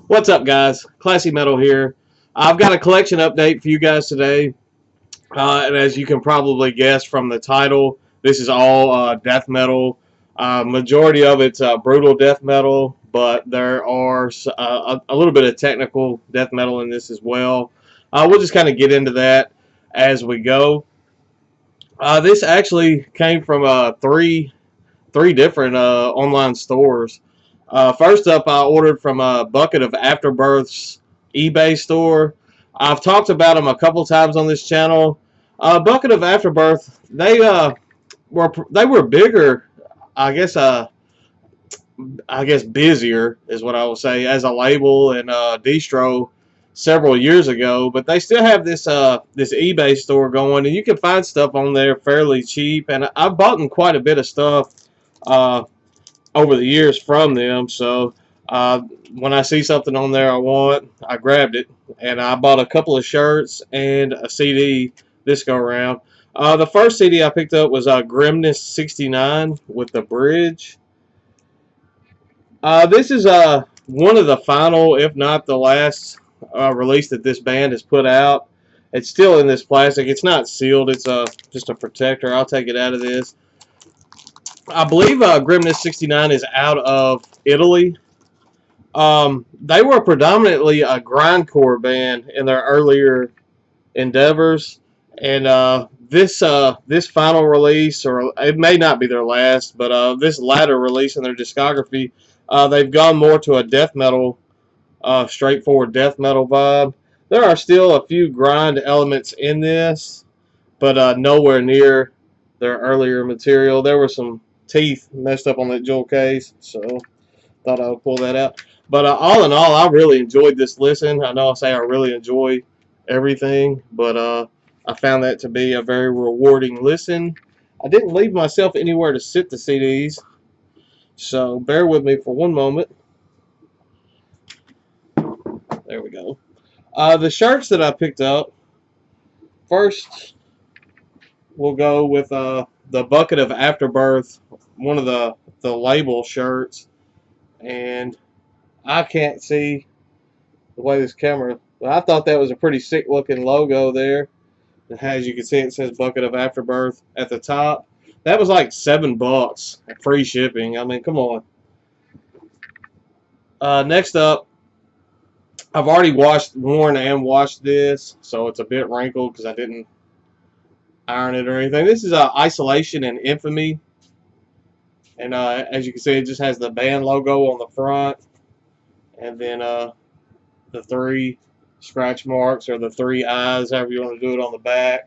What's up, guys? Classy Metal here. I've got a collection update for you guys today. And as you can probably guess from the title, this is all death metal. Majority of it's brutal death metal, but there are a little bit of technical death metal in this as well. We'll just kind of get into that as we go. This actually came from three different online stores. First up, I ordered from a Bucket of Afterbirth's eBay store. I've talked about them a couple times on this channel. Bucket of Afterbirth, they were bigger, I guess. I guess busier is what I will say as a label and distro several years ago. But they still have this eBay store going, and you can find stuff on there fairly cheap. And I've bought them quite a bit of stuff. Over the years from them. So when I see something on there I want, I grabbed it, and I bought a couple of shirts and a CD this go around. The first CD I picked up was Grimness 69 with the bridge. This is one of the final, if not the last, release that this band has put out. It's still in this plastic. It's not sealed. It's just a protector. I'll take it out of this. I believe Grimness 69 is out of Italy. They were predominantly a grindcore band in their earlier endeavors, and this final release, or it may not be their last, but this latter release in their discography, they've gone more to a death metal, straightforward death metal vibe. There are still a few grind elements in this, but nowhere near their earlier material. There were some teeth messed up on that jewel case, so thought I would pull that out. But all in all, I really enjoyed this listen. I know I say I really enjoy everything, but I found that to be a very rewarding listen. I didn't leave myself anywhere to sit the CDs, so bear with me for one moment. There we go. The shirts that I picked up, first we'll go with the Bucket of Afterbirth, one of the label shirts, and I can't see the way this camera, but I thought that was a pretty sick looking logo there. As you can see, it says Bucket of Afterbirth at the top. That was like $7, free shipping. I mean, come on. Next up, I've already worn and washed this, so it's a bit wrinkled because I didn't iron it or anything. This is Isolation and Infamy, and as you can see, it just has the band logo on the front, and then the three scratch marks, or the three eyes, however you want to do it, on the back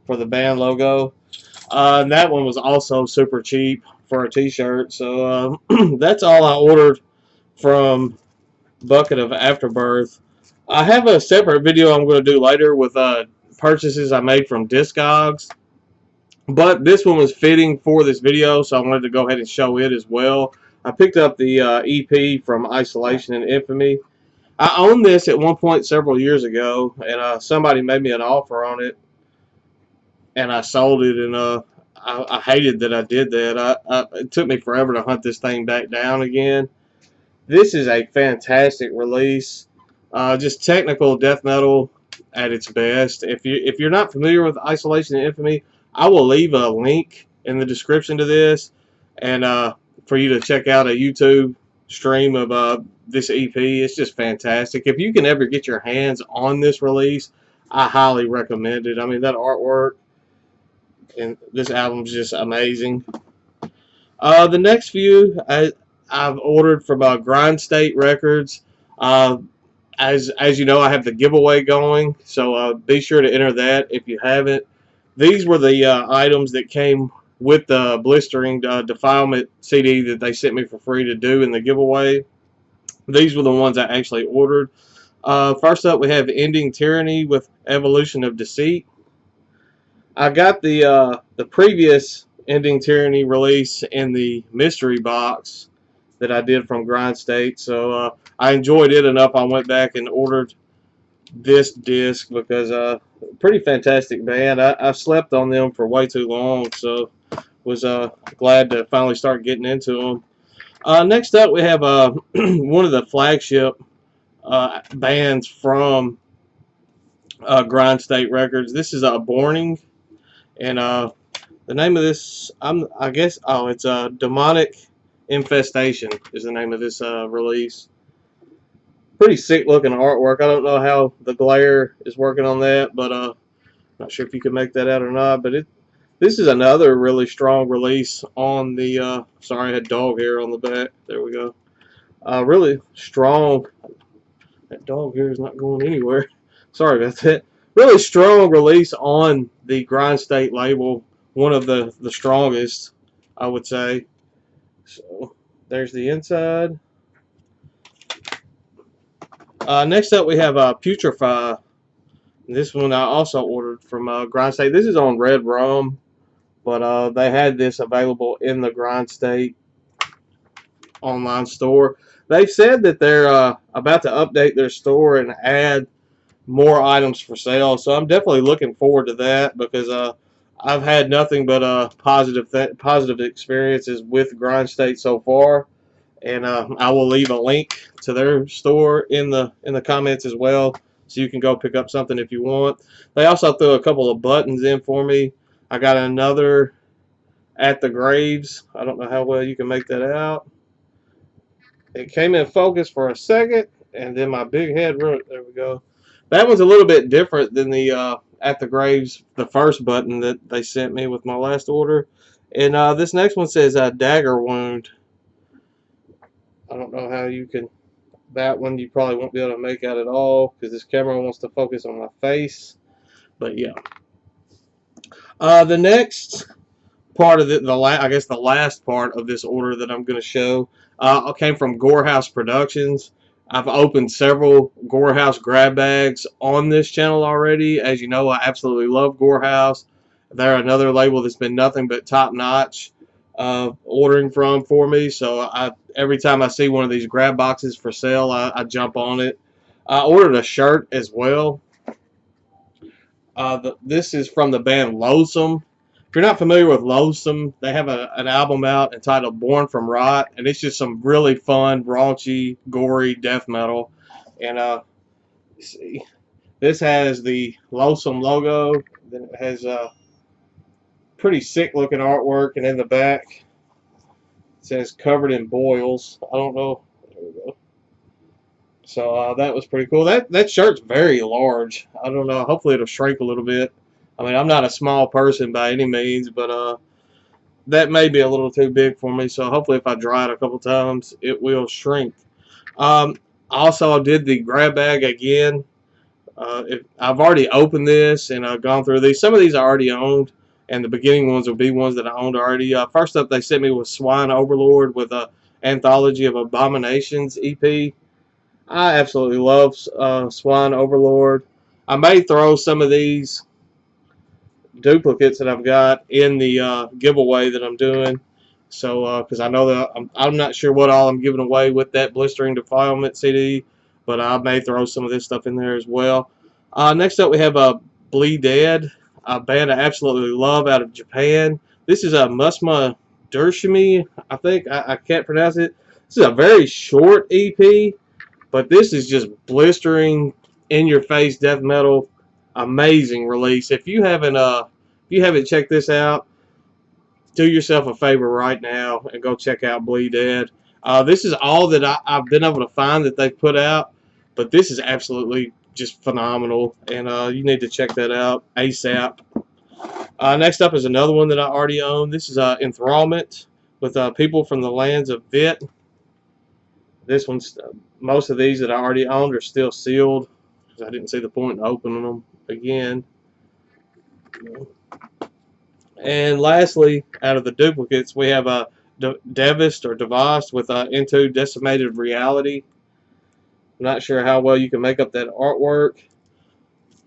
for the band logo. And that one was also super cheap for a t-shirt. So that's all I ordered from Bucket of Afterbirth. I have a separate video I'm going to do later with purchases I made from Discogs, but this one was fitting for this video, so I wanted to go ahead and show it as well. I picked up the EP from Isolation and Infamy. I owned this at one point several years ago, and somebody made me an offer on it, and I sold it, and I hated that I did that. It took me forever to hunt this thing back down again. This is a fantastic release. Just technical death metal at its best. If you're not familiar with Isolation and Infamy, I will leave a link in the description to this, and for you to check out a YouTube stream of this EP. It's just fantastic. If you can ever get your hands on this release, I highly recommend it. I mean, that artwork and this album's just amazing. The next few I've ordered from Grindstate Records. As you know, I have the giveaway going, so be sure to enter that if you haven't. These were the items that came with the Blistering Defilement CD that they sent me for free to do in the giveaway. These were the ones I actually ordered. First up, we have Ending Tyranny with Evolution of Deceit. I got the previous Ending Tyranny release in the mystery box that I did from Grindstate, so I enjoyed it enough. I went back and ordered this disc because pretty fantastic band. I slept on them for way too long, so was glad to finally start getting into them. Next up, we have one of the flagship bands from Grindstate Records. This is Borning, and the name of this, I guess, oh, it's Demonic Infestation is the name of this release. Pretty sick looking artwork. I don't know how the glare is working on that, but not sure if you can make that out or not. But this is another really strong release on the. Sorry, I had dog hair on the back. There we go. Really strong. That dog hair is not going anywhere. Sorry about that. Really strong release on the Grindstate label. One of the strongest, I would say. So there's the inside. Next up, we have Putrefy. This one I also ordered from Grindstate. This is on Red Rum, but they had this available in the Grindstate online store. They've said that they're about to update their store and add more items for sale, so I'm definitely looking forward to that because I've had nothing but positive experiences with Grindstate so far. And I will leave a link to their store in the comments as well, so you can go pick up something if you want. They also threw a couple of buttons in for me. I got another At the Graves. I don't know how well you can make that out. It came in focus for a second, and then my big head ruined. There we go. That one's a little bit different than the At the Graves, the first button that they sent me with my last order. And this next one says Dagger Wound. I don't know how you can, that one you probably won't be able to make out at all because this camera wants to focus on my face. But yeah. The next part of I guess the last part of this order that I'm going to show came from Gore Productions. I've opened several Gore grab bags on this channel already. As you know, I absolutely love Gore. They're another label that's been nothing but top notch ordering from for me. So every time I see one of these grab boxes for sale, I jump on it. I ordered a shirt as well. This is from the band Loathsome. If you're not familiar with Loathsome, they have an album out entitled Born from Rot, and it's just some really fun, raunchy, gory death metal. And see, this has the Loathsome logo. Then it has pretty sick looking artwork, and in the back it says covered in boils. I don't know. There we go. So that was pretty cool. That shirt's very large. I don't know. Hopefully it'll shrink a little bit. I mean, I'm not a small person by any means, but that may be a little too big for me. So hopefully if I dry it a couple times, it will shrink. Also, I did the grab bag again. I've already opened this and I've gone through these. Some of these I already owned, and the beginning ones will be ones that I owned already. First up, they sent me with Swine Overlord with a Anthology of Abominations EP. I absolutely love Swine Overlord. I may throw some of these duplicates that I've got in the giveaway that I'm doing. So, because I know that I'm not sure what all I'm giving away with that Blistering Defilement CD, but I may throw some of this stuff in there as well. Next up, we have Bleed Dead, a band I absolutely love out of Japan. This is a Musma Dershimi, I think. I can't pronounce it. This is a very short EP, but this is just blistering, in-your-face death metal. Amazing release. If you haven't checked this out, do yourself a favor right now and go check out Bleed Dead. This is all that I've been able to find that they've put out, but this is absolutely just phenomenal, and you need to check that out ASAP. Next up is another one that I already own. This is Enthrallment with People from the Lands of Vit. This one's most of these that I already owned are still sealed because I didn't see the point in opening them again. And lastly, out of the duplicates, we have a Devist with Into Decimated Reality. I'm not sure how well you can make up that artwork,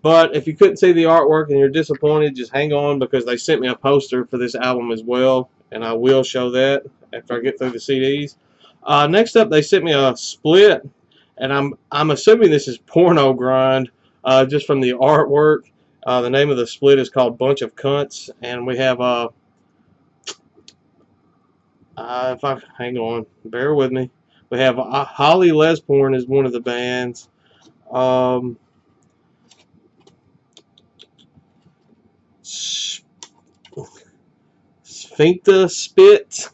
but if you couldn't see the artwork and you're disappointed, just hang on because they sent me a poster for this album as well, and I will show that after I get through the CDs. Next up, they sent me a split, and I'm assuming this is Porno Grind, just from the artwork. The name of the split is called Bunch of Cunts, and we have hang on, bear with me. We have Holly Lesporn is one of the bands. Um, Sphincta Spit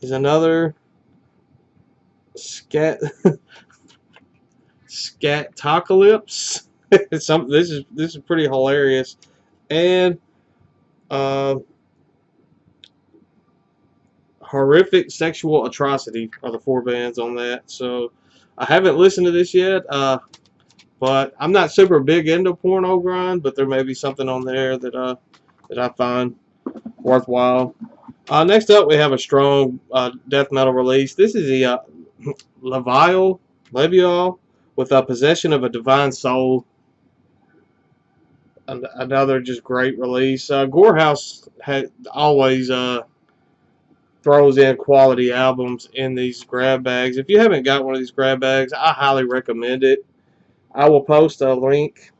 is another. Scatocalypse. This is pretty hilarious. And uh, Horrific Sexual Atrocity are the 4 bands on that. So I haven't listened to this yet, but I'm not super big into porno grind, but there may be something on there that I find worthwhile. Next up, we have a strong death metal release. This is the Levial with a Possession of a Divine Soul. Another just great release. Gore always throws in quality albums in these grab bags. If you haven't got one of these grab bags, I highly recommend it. I will post a link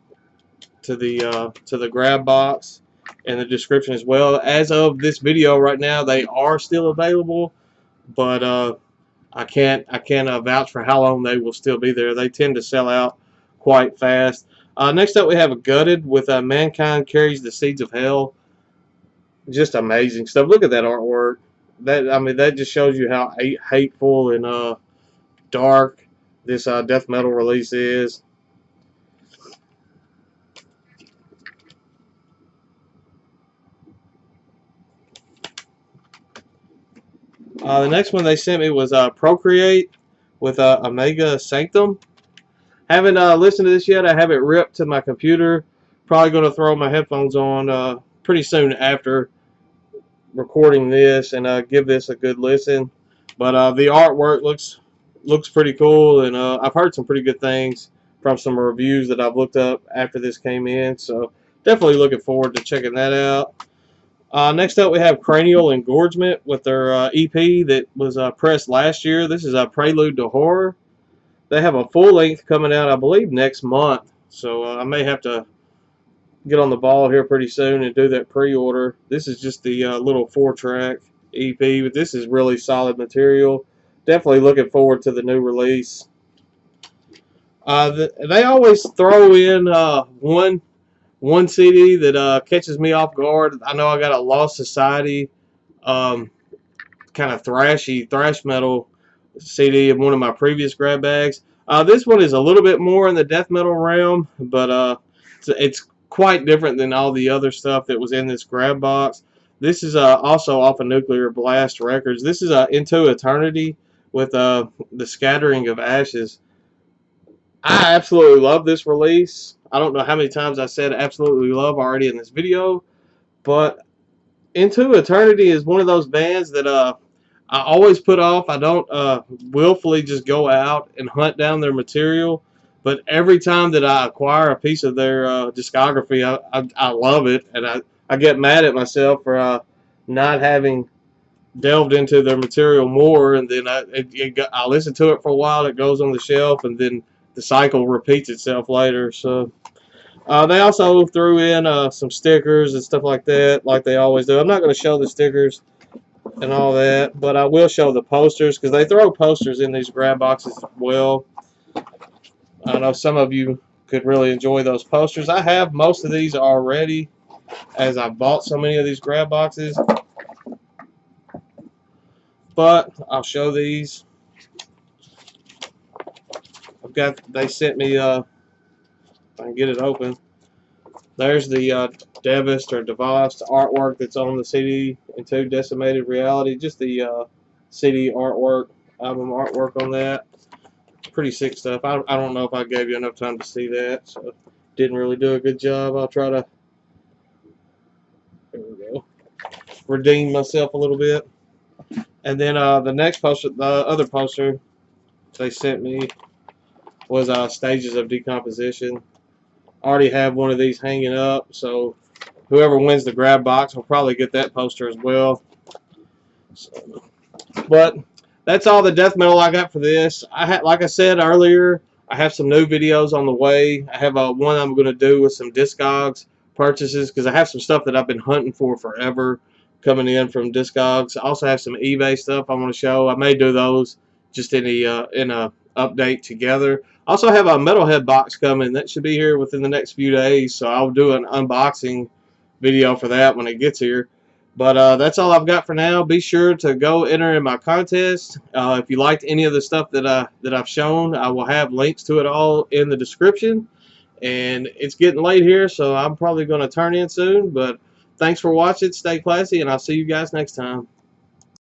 to the grab box in the description as well. As of this video right now, they are still available, but I can't vouch for how long they will still be there. They tend to sell out quite fast. Next up, we have a Gutted with Mankind Carries the Seeds of Hell. Just amazing stuff. Look at that artwork. That just shows you how hateful and dark this death metal release is. The next one they sent me was Procreate with Omega Sanctum. Haven't listened to this yet. I have it ripped to my computer. Probably going to throw my headphones on pretty soon after recording this and give this a good listen. But the artwork looks pretty cool, and I've heard some pretty good things from some reviews that I've looked up after this came in. So definitely looking forward to checking that out. Next up, we have Cranial Engorgement with their EP that was pressed last year. This is a Prelude to Horror. They have a full length coming out, I believe, next month. So I may have to get on the ball here pretty soon and do that pre-order. This is just the little 4-track EP, but this is really solid material. Definitely looking forward to the new release. They always throw in one CD that catches me off guard. I know I got a Lost Society kind of thrash metal CD in one of my previous grab bags. This one is a little bit more in the death metal realm, but it's quite different than all the other stuff that was in this grab box. This is also off of Nuclear Blast Records. This is Into Eternity with the Scattering of Ashes. I absolutely love this release. I don't know how many times I said absolutely love already in this video, but Into Eternity is one of those bands that I always put off. I don't willfully just go out and hunt down their material, but every time that I acquire a piece of their discography, I love it, and I get mad at myself for not having delved into their material more, and then I listen to it for a while, it goes on the shelf, and then the cycle repeats itself later. So they also threw in some stickers and stuff like that, like they always do. I'm not going to show the stickers and all that, but I will show the posters, because they throw posters in these grab boxes as well. I know some of you could really enjoy those posters. I have most of these already, as I bought so many of these grab boxes, but I'll show these. They sent me, if I can get it open, there's the Devast or Devast artwork that's on the CD, Into Decimated Reality. Just the CD artwork, album artwork on that. Pretty sick stuff. I don't know if I gave you enough time to see that, so didn't really do a good job. I'll try to, there we go, redeem myself a little bit. And then the next poster, the other poster they sent me was Stages of Decomposition. I already have one of these hanging up, so whoever wins the grab box will probably get that poster as well. So, but that's all the death metal I got for this. Like I said earlier, I have some new videos on the way. I have one I'm going to do with some Discogs purchases, because I have some stuff that I've been hunting for forever coming in from Discogs. I also have some eBay stuff I want to show. I may do those just in a update together. I also have a Metalhead box coming. That should be here within the next few days, so I'll do an unboxing video for that when it gets here. But that's all I've got for now. Be sure to go enter in my contest. If you liked any of the stuff that I've shown, I will have links to it all in the description. And it's getting late here, so I'm probably going to turn in soon. But thanks for watching. Stay classy, and I'll see you guys next time.